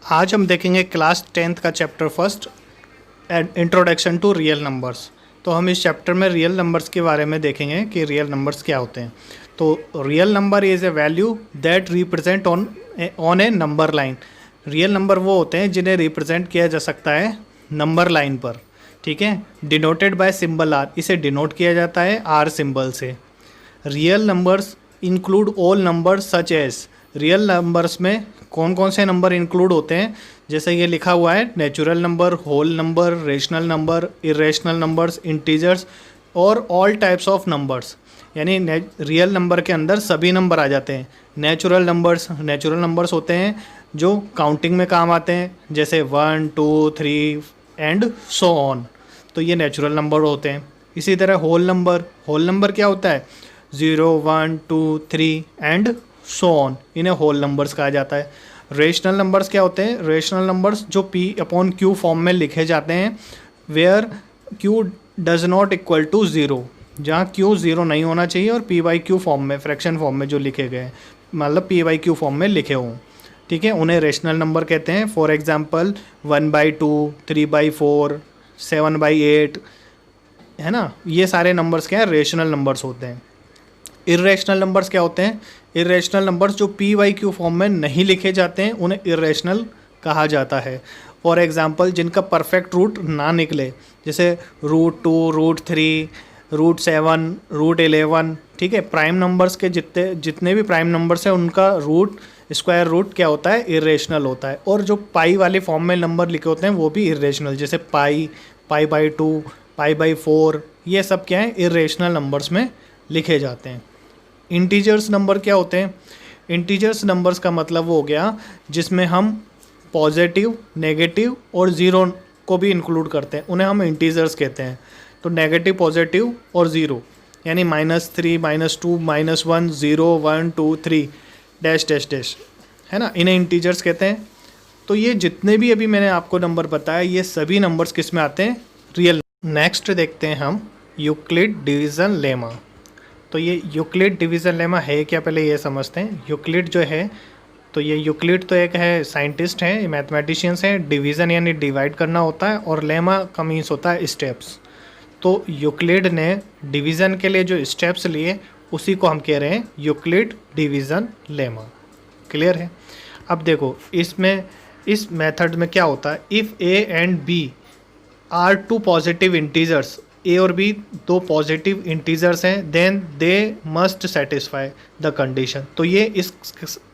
आज हम देखेंगे क्लास 10th का chapter first introduction to real numbers. तो हम इस चैप्टर में रियल नंबर्स के बारे में देखेंगे कि रियल नंबर्स क्या होते हैं। तो real number is a value that represent on A number line. Real number वो होते हैं जिन्हें रिप्रेजेंट किया जा सकता है नंबर लाइन पर, ठीक है, डिनोटेड बाय सिंबल आर। इसे डिनोट किया जाता है आर सिंबल से। Real numbers include all numbers such as. Real numbers में कौन कौन से नंबर इंक्लूड होते हैं, जैसे ये लिखा हुआ है, natural number, whole number, rational number, irrational numbers, integers और ऑल टाइप्स ऑफ नंबर्स। यानी रियल नंबर के अंदर सभी नंबर आ जाते हैं। नेचुरल नंबर्स होते हैं जो काउंटिंग में काम आते हैं, जैसे 1 2 3 एंड सो ऑन। तो ये नेचुरल नंबर होते हैं। इसी तरह होल नंबर क्या होता है, 0 1 2 3 एंड सो ऑन, इन्हें होल नंबर्स कहा जाता है। रेशनल नंबर्स क्या होते हैं, रेशनल नंबर्स जो P/Q फॉर्म में लिखे जाते हैं, where Q does not equal to 0, जहाँ Q 0 नहीं होना चाहिए और P/Q फॉर्म में, फ्रैक्शन फॉर्म में जो लिखे गए, मतलब P/Q फॉर्म में लिखे हों, ठीक है, उन्हें रेशनल नंबर कहते हैं। फॉर एग्जांपल 1/2, 3/4, 7/8, है ना, ये सारे नंबर्स क्या है, रेशनल नंबर्स होते हैं। इरेशनल नंबर्स क्या होते हैं, इरेशनल नंबर्स जो P/Q फॉर्म में नहीं लिखे जाते हैं उन्हें इरेशनल कहा जाता है। फॉर एग्जांपल जिनका परफेक्ट रूट ना निकले, जैसे √2, √3, √7, √11, ठीक है, प्राइम नंबर्स के जितने भी प्राइम नंबर्स हैं उनका स्क्वायर रूट क्या होता है, इरेशनल होता है। और जो पाई वाले फॉर्म में नंबर लिखे होते हैं वो भी इरेशनल, जैसे पाई/2, पाई/4, ये सब क्या है, इरेशनल नंबर्स में लिखे जाते हैं। इंटीजर्स नंबर क्या होते हैं, इंटीजर्स नंबर्स का मतलब वो हो गया जिसमें हम पॉजिटिव, नेगेटिव और ज़ीरो को भी इंक्लूड करते हैं, उन्हें हम इंटीजर्स कहते हैं। तो नेगेटिव, पॉजिटिव और ज़ीरो, यानी -3, -2, -1, 0, 1 2 3 डैश डैश डैश, है ना, इन्हें इंटीजर्स कहते हैं। तो ये जितने भी अभी मैंने आपको नंबर बताया, ये सभी नंबर्स किस में आते हैं, रियल। नेक्स्ट देखते हैं हम यूक्लिड डिवीज़न लेमा। तो ये यूक्लिड डिवीज़न लेमा है क्या, पहले ये समझते हैं। यूक्लिड जो है, तो ये यूक्लिड तो एक है, साइंटिस्ट है, मैथमेटिशियंस है। डिवीज़न यानी डिवाइड करना होता है, और लेमा का मीन्स होता है स्टेप्स। तो यूक्लिड ने डिवीज़न के लिए जो स्टेप्स लिए उसी को हम कह रहे हैं यूक्लिड डिवीज़न लेमा। क्लियर है। अब देखो इसमें, इस मेथड में क्या होता है, if A and B are two positive integers, A और बी दो पॉजिटिव इंटीजर्स हैं, then they must satisfy the condition. तो ये इस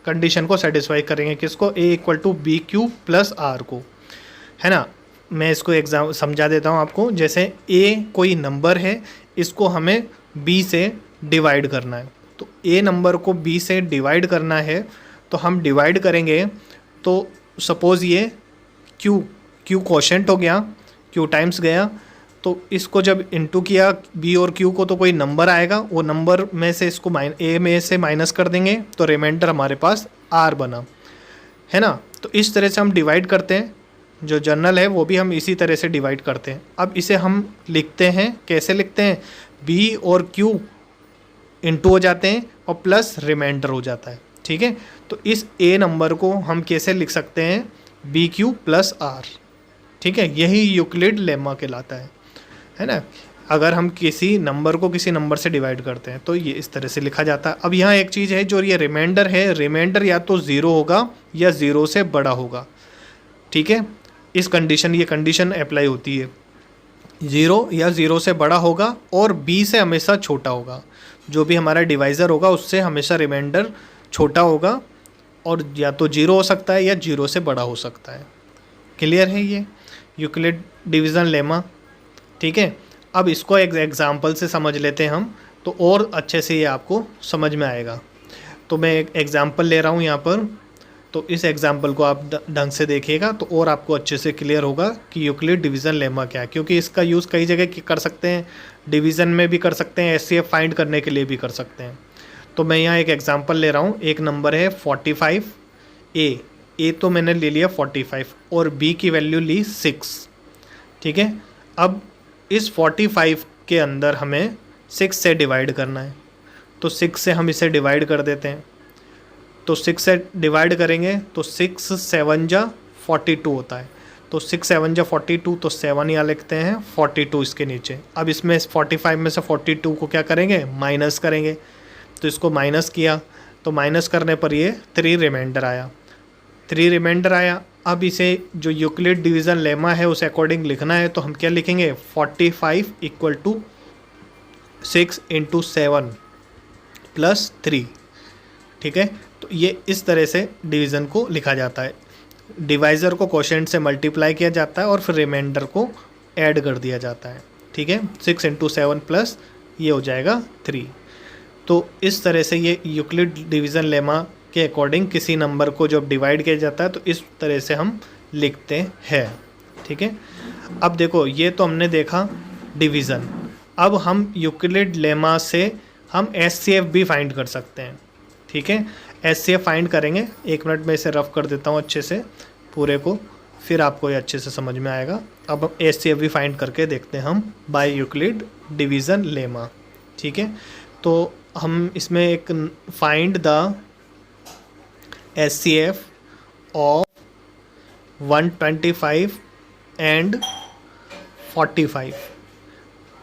कंडीशन को सेटिस्फाई करेंगे, किसको, A = BQ + R को, है ना। मैं इसको एग्जाम समझा देता हूँ आपको। जैसे A कोई नंबर है, इसको हमें B से डिवाइड करना है। तो A नंबर को B से डिवाइड करना है, तो हम डिवाइड करेंगे। तो सपोज़ ये Q क्वोशेंट हो गया, Q टाइम्स गया, तो इसको जब इंटू किया B और Q को, तो कोई नंबर आएगा, वो नंबर में से इसको A में से माइनस कर देंगे, तो रिमाइंडर हमारे पास R बना, है ना। तो इस तरह से हम डिवाइड करते हैं। जो जनरल है वो भी हम इसी तरह से डिवाइड करते हैं। अब इसे हम लिखते हैं, कैसे लिखते हैं, B और Q इंटू हो जाते हैं और प्लस रिमाइंडर हो जाता है, ठीक है। तो इस A नंबर को हम कैसे लिख सकते हैं, BQ + R, ठीक है। यही यूक्लिड लेमा कहलाता है ना। अगर हम किसी नंबर को किसी नंबर से डिवाइड करते हैं तो ये इस तरह से लिखा जाता है। अब यहाँ एक चीज़ है, जो ये रिमाइंडर है, रिमाइंडर या तो 0 होगा या 0 से बड़ा होगा, ठीक है। इस कंडीशन, ये कंडीशन अप्लाई होती है, 0 या 0 से बड़ा होगा और B से हमेशा छोटा होगा। जो भी हमारा डिवाइज़र होगा उससे हमेशा रिमाइंडर छोटा होगा, और या तो 0 हो सकता है या 0 से बड़ा हो सकता है। क्लियर है ये यूक्लिड डिवीज़न लेमा, ठीक है। अब इसको एक एग्जांपल से समझ लेते हैं हम, तो और अच्छे से ये आपको समझ में आएगा। तो मैं एक एग्जांपल ले रहा हूँ यहाँ पर, तो इस एग्जांपल को आप ढंग से देखिएगा तो और आपको अच्छे से क्लियर होगा कि यूक्लिड डिवीज़न लेमा क्या है, क्योंकि इसका यूज़ कई जगह कर सकते हैं, डिवीज़न में भी कर सकते हैं, HCF फाइंड करने के लिए भी कर सकते हैं। तो मैं यहाँ एक एग्जांपल ले रहा हूँ। एक नंबर है 45, ए तो मैंने ले लिया 45 और B की वैल्यू ली 6, ठीक है। अब इस 45 के अंदर हमें 6 से डिवाइड करना है, तो 6 से हम इसे डिवाइड कर देते हैं। तो 6 से डिवाइड करेंगे तो 6 7 जा 42 होता है। तो 6 7 जा 42, तो 7 यहाँ लिखते हैं, 42 इसके नीचे। अब इसमें 45 में से 42 को क्या करेंगे, माइनस करेंगे। तो इसको माइनस किया, तो माइनस करने पर ये 3 रिमाइंडर आया, 3 रिमाइंडर आया। अब इसे जो यूक्लिड डिवीज़न लेमा है उस अकॉर्डिंग लिखना है, तो हम क्या लिखेंगे, 45 इक्वल टू 6 इंटू 7 प्लस 3। ठीक है, तो ये इस तरह से डिवीज़न को लिखा जाता है। डिवाइज़र को कोशेंट से मल्टीप्लाई किया जाता है और फिर रिमाइंडर को ऐड कर दिया जाता है। ठीक है, 6 इंटू 7 प्लस ये हो जाएगा 3। तो इस तरह से ये यूक्लिड डिवीज़न लेमा के अकॉर्डिंग किसी नंबर को जब डिवाइड किया जाता है तो इस तरह से हम लिखते हैं। ठीक है, अब देखो ये तो हमने देखा डिवीज़न। अब हम यूक्लिड लेमा से हम एचसीएफ भी फाइंड कर सकते हैं। ठीक है, एचसीएफ फाइंड करेंगे। 1 मिनट में इसे रफ कर देता हूँ अच्छे से पूरे को, फिर आपको ये अच्छे से समझ में आएगा। अब हम एचसीएफ भी फाइंड करके देखते हैं हम बाय यूक्लिड डिवीज़न लेमा। ठीक है, तो हम इसमें एक find the HCF of 125 and 45,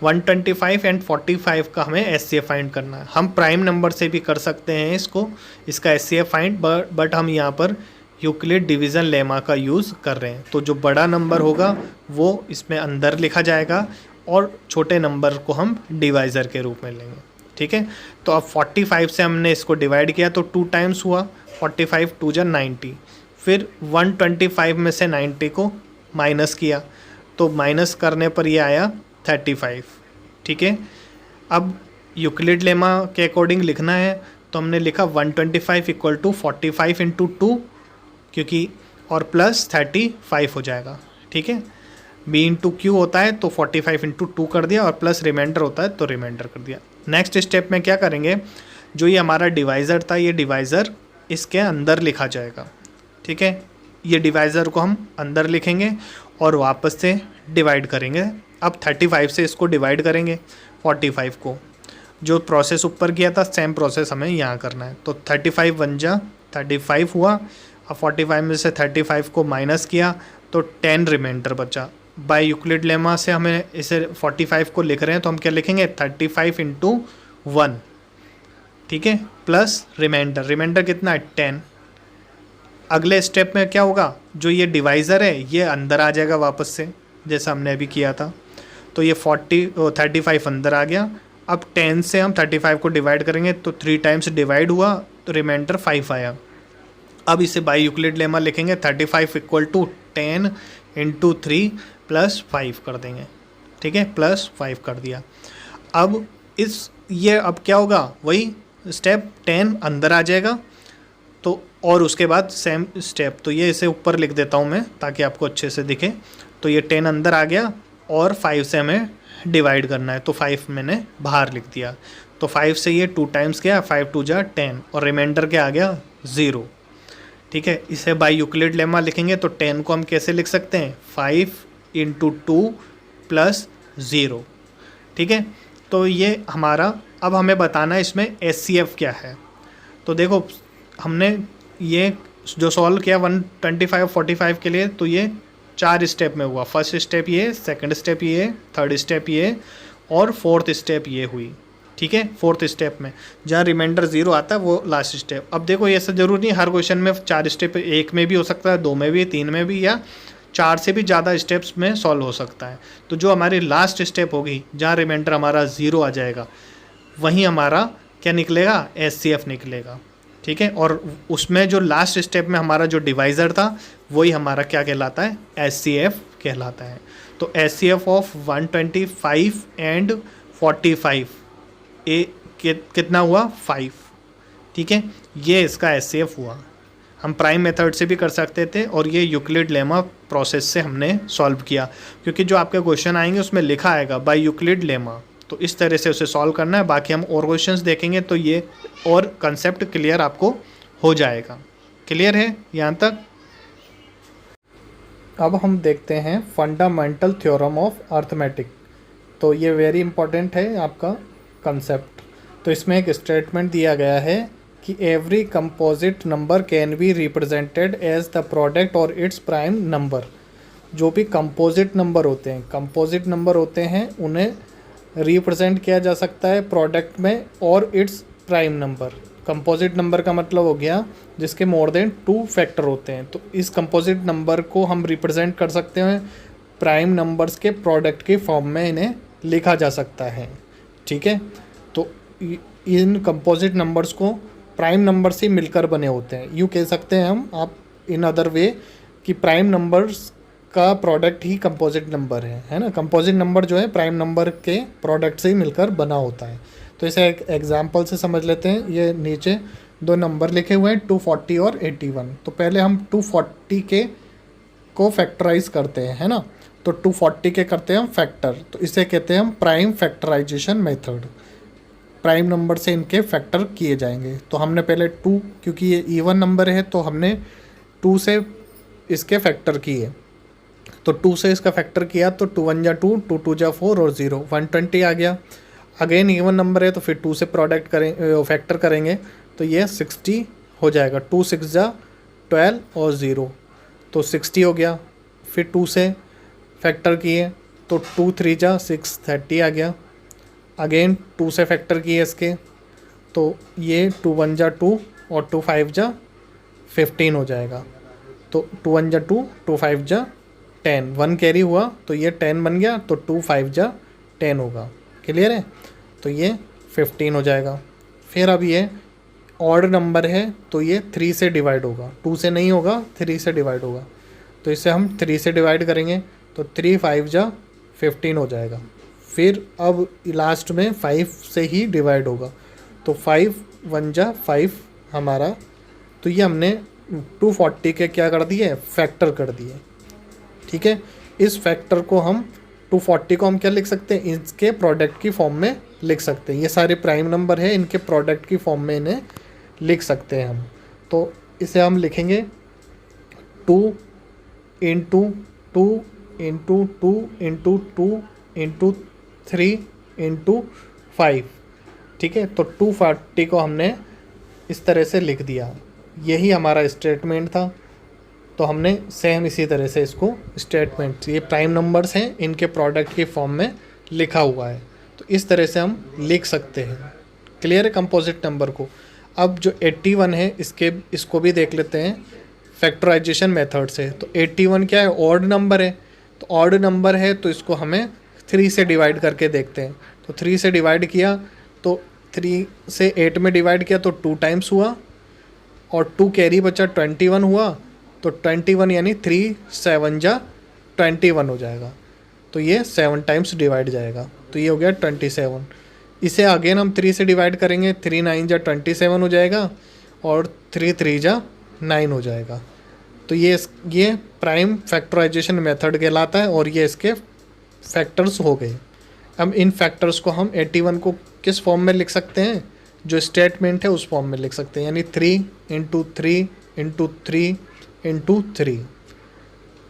125 and 45 का हमें एचसीएफ फाइंड करना है। हम प्राइम नंबर से भी कर सकते हैं इसको, इसका एचसीएफ फाइंड, बट हम यहाँ पर यूक्लिड डिवीज़न लेमा का यूज़ कर रहे हैं। तो जो बड़ा नंबर होगा वो इसमें अंदर लिखा जाएगा और छोटे नंबर को हम डिवाइज़र के रूप में लेंगे। ठीक है, तो अब 45 से हमने इसको डिवाइड किया तो 2 टाइम्स हुआ, 45 2 जा 90। फिर 125 में से 90 को माइनस किया, तो माइनस करने पर ये आया 35। ठीक है, अब यूक्लिड लेमा के अकॉर्डिंग लिखना है, तो हमने लिखा 125 इक्वल टू 45 इंटू 2, क्योंकि और प्लस 35 हो जाएगा। ठीक है, b इंटू क्यू होता है तो 45 इंटू 2 कर दिया और प्लस रिमाइंडर होता है तो रिमाइंडर कर दिया। नेक्स्ट स्टेप में क्या करेंगे, जो ये हमारा डिवाइज़र था ये डिवाइज़र इसके अंदर लिखा जाएगा। ठीक है, ये डिवाइज़र को हम अंदर लिखेंगे और वापस से डिवाइड करेंगे। अब 35 से इसको डिवाइड करेंगे 45 को। जो प्रोसेस ऊपर किया था सेम प्रोसेस हमें यहाँ करना है। तो 35 1 जा 35 हुआ। अब 45 में से 35 को माइनस किया तो 10 रिमाइंडर बचा। बाय यूक्लिड लेमा से हमें इसे 45 को लिख रहे हैं तो हम क्या लिखेंगे, 35 इंटू 1। ठीक है, प्लस रिमाइंडर, रिमाइंडर कितना है 10। अगले स्टेप में क्या होगा, जो ये डिवाइज़र है ये अंदर आ जाएगा वापस से, जैसा हमने अभी किया था। तो ये 35 अंदर आ गया। अब 10 से हम 35 को डिवाइड करेंगे तो 3 टाइम्स डिवाइड हुआ तो रिमाइंडर 5 आया। अब इसे बाय यूक्लिड लेमा लिखेंगे, 35 इक्वल टू 10 इंटू 3 प्लस 5 कर देंगे। ठीक है, प्लस 5 कर दिया। अब अब क्या होगा, वही स्टेप 10 अंदर आ जाएगा। तो और उसके बाद सेम स्टेप, तो ये इसे ऊपर लिख देता हूँ मैं ताकि आपको अच्छे से दिखे। तो ये 10 अंदर आ गया और 5 से हमें डिवाइड करना है, तो 5 मैंने बाहर लिख दिया। तो 5 से ये 2 टाइम्स गया, 5 2 जा 10 और रिमाइंडर क्या आ गया 0। ठीक है, इसे बाय यूक्लिड लेमा लिखेंगे तो 10 को हम कैसे लिख सकते हैं, 5 इंटू 2 प्लस 0। ठीक है, तो ये हमारा, अब हमें बताना है इसमें एचसीएफ क्या है। तो देखो हमने ये जो सॉल्व किया 125 45 के लिए, तो ये 4 स्टेप में हुआ। फर्स्ट स्टेप ये, सेकंड स्टेप ये, थर्ड स्टेप ये और फोर्थ स्टेप ये हुई। ठीक है, फोर्थ स्टेप में जहाँ रिमाइंडर 0 आता है वो लास्ट स्टेप। अब देखो ये ऐसा जरूरी नहीं हर क्वेश्चन में 4 स्टेप, एक में भी हो सकता है, 2 में भी, 3 में भी, या 4 से भी ज़्यादा स्टेप्स में सॉल्व हो सकता है। तो जो हमारी लास्ट स्टेप होगी जहाँ रिमाइंडर हमारा 0 आ जाएगा, वहीं हमारा क्या निकलेगा, एचसीएफ निकलेगा। ठीक है, और उसमें जो लास्ट स्टेप में हमारा जो डिवाइज़र था वही हमारा क्या कहलाता है, एचसीएफ कहलाता है। तो एचसीएफ ऑफ 125 एंड 45 कितना हुआ, 5। ठीक है, ये इसका एचसीएफ हुआ। हम प्राइम मेथड से भी कर सकते थे और ये यूक्लिड लेमा प्रोसेस से हमने सॉल्व किया, क्योंकि जो आपके क्वेश्चन आएंगे उसमें लिखा आएगा बाय यूक्लिड लेमा, तो इस तरह से उसे सॉल्व करना है। बाकी हम और क्वेश्चंस देखेंगे तो ये और कंसेप्ट क्लियर आपको हो जाएगा। क्लियर है यहाँ तक? अब हम देखते हैं फंडामेंटल थ्योरम ऑफ अर्थमेटिक। तो ये वेरी इंपॉर्टेंट है आपका कंसेप्ट। तो इसमें एक स्टेटमेंट दिया गया है कि every composite number can be represented as the product और इट्स प्राइम नंबर। जो भी कंपोजिट नंबर होते हैं उन्हें रिप्रेजेंट किया जा सकता है प्रोडक्ट में और its prime number. Composite number का मतलब हो गया जिसके मोर देन 2 फैक्टर होते हैं, तो इस कंपोजिट नंबर को हम रिप्रेजेंट कर सकते हैं प्राइम नंबर्स के प्रोडक्ट के फॉर्म में, इन्हें लिखा जा सकता है। ठीक है, तो इन कंपोजिट नंबर्स को प्राइम नंबर से मिलकर बने होते हैं। यूँ कह सकते हैं हम, आप इन अदर वे, कि प्राइम नंबर्स का प्रोडक्ट ही कंपोजिट नंबर है ना। कंपोजिट नंबर जो है प्राइम नंबर के प्रोडक्ट से ही मिलकर बना होता है। तो इसे एक एग्जांपल से समझ लेते हैं। ये नीचे 2 नंबर लिखे हुए हैं 240 और 81। तो पहले हम 240 के को फैक्टराइज करते हैं, है ना। तो 240 के करते हैं हम फैक्टर, तो इसे कहते हैं हम prime factorization method. Prime number से इनके फैक्टर किए जाएंगे। तो हमने पहले 2, क्योंकि ये इवन नंबर है तो हमने 2 से इसके फैक्टर किए। तो 2 से इसका फैक्टर किया तो 2 1 जा 2, 2 2 जा 4 और 0, 120 आ गया। अगेन इवन नंबर है तो फिर 2 से प्रोडक्ट करें, फैक्टर करेंगे तो ये 60 हो जाएगा। 2 6 जा 12 और 0, तो 60 हो गया। फिर 2 से फैक्टर किए तो 2 3 जा 6, 30 आ गया। अगेन 2 से फैक्टर किए इसके, तो ये 2 1 जा 2 और 2 5 जा 15 हो जाएगा। तो 2 1 जा 2, 2 5 जा 10, 1 कैरी हुआ तो ये 10 बन गया, तो 2 5 जा 10 होगा। क्लियर है, तो ये 15 हो जाएगा। फिर अब ये ऑड नंबर है तो ये 3 से डिवाइड होगा, 2 से नहीं होगा, 3 से डिवाइड होगा। तो इसे हम 3 से डिवाइड करेंगे तो 3 5 जा 15 हो जाएगा। फिर अब लास्ट में 5 से ही डिवाइड होगा, तो 5 1 जा 5 हमारा। तो ये हमने 240 के क्या कर दिए, फैक्टर कर दिए। ठीक है, इस फैक्टर को हम 240 को हम क्या लिख सकते हैं, इसके प्रोडक्ट की फॉर्म में लिख सकते हैं। ये सारे प्राइम नंबर है, इनके प्रोडक्ट की फॉर्म में इन्हें लिख सकते हैं हम। तो इसे हम लिखेंगे 2 into 2 into 2 into 2 into 3 into 5। ठीक है, तो 240 को हमने इस तरह से लिख दिया। यही हमारा स्टेटमेंट था। तो हमने सेम इसी तरह से इसको स्टेटमेंट, ये प्राइम नंबर्स हैं, इनके प्रोडक्ट के फॉर्म में लिखा हुआ है। तो इस तरह से हम लिख सकते हैं। क्लियर है कंपोजिट नंबर को। अब जो 81 है इसको भी देख लेते हैं फैक्टराइजेशन मेथड से। तो 81 क्या है, ऑड नंबर है। तो ऑड नंबर है तो इसको हमें 3 से डिवाइड करके देखते हैं। तो 3 से डिवाइड किया तो 3 से 8 में डिवाइड किया तो 2 टाइम्स हुआ और 2 कैरी बचा 21 हुआ। तो 21 यानी 3 7 जा 21 हो जाएगा। तो ये 7 टाइम्स डिवाइड जाएगा, तो ये हो गया 27। इसे अगेन हम 3 से डिवाइड करेंगे, 3 9 जा 27 हो जाएगा और 3 3 जा 9 हो जाएगा। तो ये प्राइम फैक्टराइजेशन मेथड कहलाता है और ये इसके फैक्टर्स हो गए। अब इन फैक्टर्स को हम 81 को किस फॉर्म में लिख सकते हैं, जो स्टेटमेंट है उस फॉर्म में लिख सकते हैं, यानी 3 इंटू 3 इंटू 3 इंटू 3।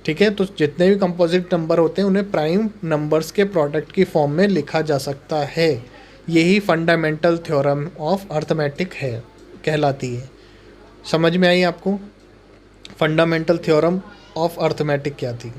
ठीक है, तो जितने भी कंपोजिट नंबर होते हैं उन्हें प्राइम नंबर्स के प्रोडक्ट की फॉर्म में लिखा जा सकता है। यही फंडामेंटल थ्योरम ऑफ अर्थमेटिक है कहलाती है। समझ में आई आपको फंडामेंटल थ्योरम ऑफ अर्थमेटिक क्या थी?